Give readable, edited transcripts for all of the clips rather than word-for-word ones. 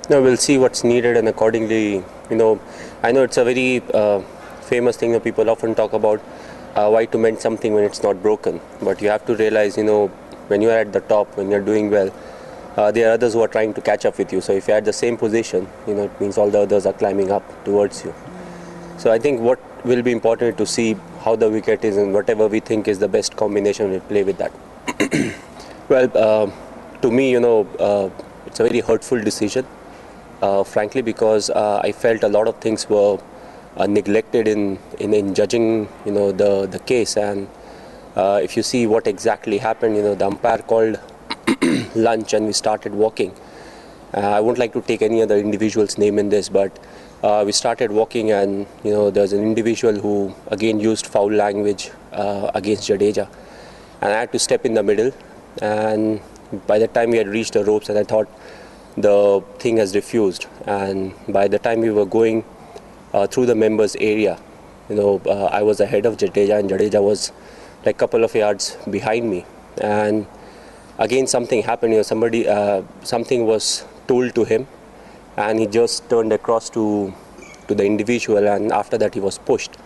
No, we'll see what's needed, and accordingly, I know it's a very famous thing that people often talk about, why to mend something when it's not broken. But you have to realize, when you are at the top, when you're doing well, there are others who are trying to catch up with you. So if you're at the same position, it means all the others are climbing up towards you. So I think what will be important to see how the wicket is, and whatever we think is the best combination, we'll play with that. Well, to me, it's a very hurtful decision. Frankly, because I felt a lot of things were neglected in judging, the case. And if you see what exactly happened, the umpire called lunch and we started walking. I wouldn't like to take any other individual's name in this, but we started walking, and there's an individual who again used foul language against Jadeja, and I had to step in the middle. And by the time we had reached the ropes, and I thought the thing has refused, and by the time we were going through the members area, I was ahead of Jadeja, and Jadeja was like a couple of yards behind me. And again something happened, something was told to him, and he just turned across to the individual, and after that he was pushed,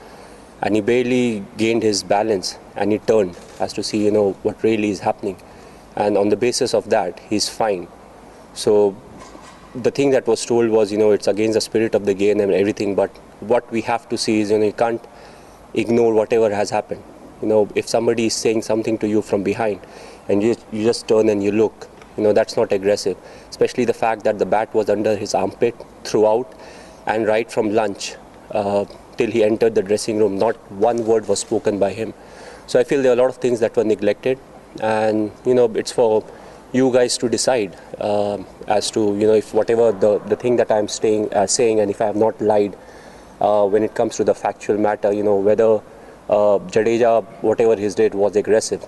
and he barely gained his balance, and he turned as to see what really is happening, and on the basis of that he's fined. So the thing that was told was, it's against the spirit of the game and everything, but what we have to see is, you can't ignore whatever has happened. If somebody is saying something to you from behind and you just turn and you look, that's not aggressive, especially the fact that the bat was under his armpit throughout, and right from lunch till he entered the dressing room, not one word was spoken by him. So I feel there are a lot of things that were neglected, and it's for you guys to decide as to if whatever the thing that I'm saying, and if I have not lied when it comes to the factual matter, whether Jadeja, whatever he did, was aggressive.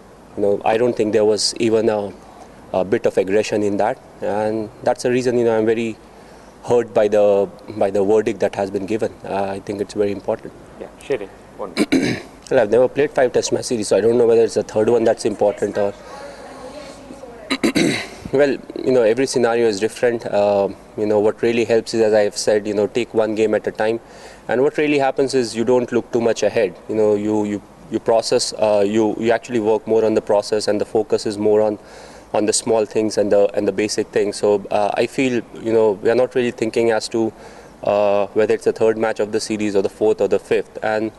I don't think there was even a bit of aggression in that, and that's the reason I'm very hurt by the verdict that has been given. I think it's very important. Yeah, Sherry, one. Well, I've never played 5 Test match series, so I don't know whether it's the third one that's important or. Well, every scenario is different. What really helps is, as I have said, take one game at a time. And what really happens is you don't look too much ahead. You process, you actually work more on the process, and the focus is more on the small things and the basic things. So I feel, we are not really thinking as to whether it's the third match of the series or the fourth or the fifth. And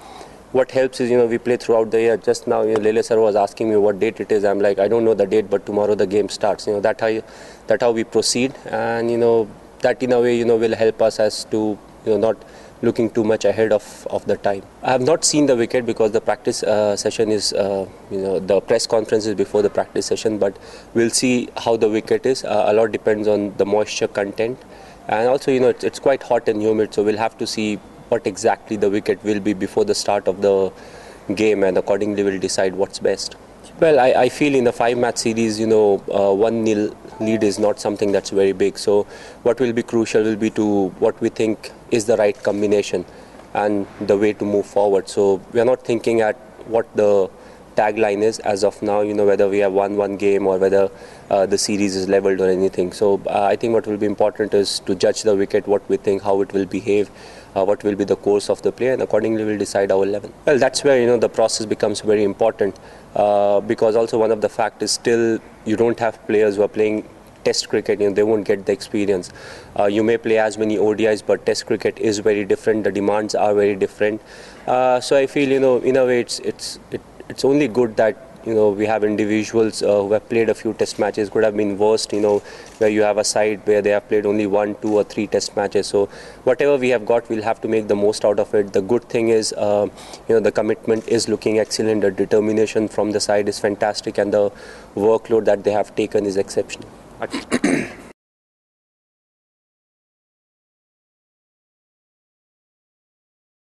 what helps is, we play throughout the year. Just now, Lele sir was asking me what date it is. I'm like, I don't know the date, but tomorrow the game starts. That's how we proceed, and that in a way, will help us as to not looking too much ahead of the time. I have not seen the wicket because the practice session is, the press conference is before the practice session. But we'll see how the wicket is. A lot depends on the moisture content, and also it's quite hot and humid, so we'll have to see what exactly the wicket will be before the start of the game, and accordingly we'll decide what's best. Well, I feel in the 5 match series, 1-0 lead is not something that's very big. So what will be crucial will be to what we think is the right combination and the way to move forward. So we are not thinking at what the tagline is as of now, whether we have won one game or whether the series is leveled or anything. So I think what will be important is to judge the wicket, what we think, how it will behave, what will be the course of the play, and accordingly we'll decide our 11. Well, that's where the process becomes very important, because also one of the facts is still you don't have players who are playing Test cricket. They won't get the experience. You may play as many ODIs, but Test cricket is very different. The demands are very different. So I feel in a way it's only good that we have individuals who have played a few Test matches. Could have been worse, where you have a side where they have played only 1, 2 or 3 Test matches. So whatever we have got, we'll have to make the most out of it. The good thing is, the commitment is looking excellent. The determination from the side is fantastic, and the workload that they have taken is exceptional. Okay.